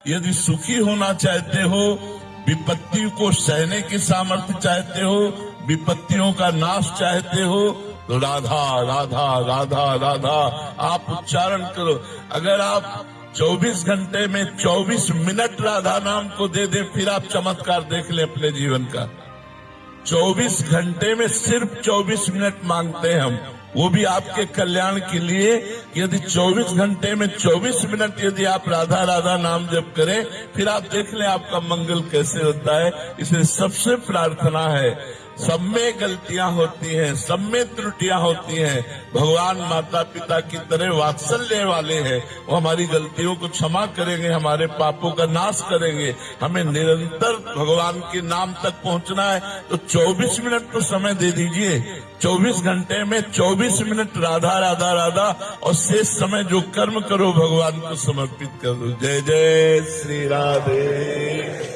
यदि सुखी होना चाहते हो, विपत्ति को सहने की सामर्थ्य चाहते हो, विपत्तियों का नाश चाहते हो, तो राधा राधा राधा राधा आप उच्चारण करो। अगर आप 24 घंटे में 24 मिनट राधा नाम को दे दे, फिर आप चमत्कार देख ले अपने जीवन का। 24 घंटे में सिर्फ 24 मिनट मांगते हैं हम, वो भी आपके कल्याण के लिए। यदि 24 घंटे में 24 मिनट यदि आप राधा राधा नाम जप करें, फिर आप देख लें आपका मंगल कैसे होता है। इसलिए सबसे प्रार्थना है, सब में गलतियां होती हैं, सब में त्रुटियां होती हैं। भगवान माता पिता की तरह वात्सल्य वाले हैं, वो हमारी गलतियों को क्षमा करेंगे, हमारे पापों का नाश करेंगे। हमें निरंतर भगवान के नाम तक पहुंचना है, तो 24 मिनट तो समय दे दीजिए। 24 घंटे में 24 मिनट राधा राधा राधा, और शेष समय जो कर्म करो भगवान को समर्पित कर दो। जय जय श्री राधे।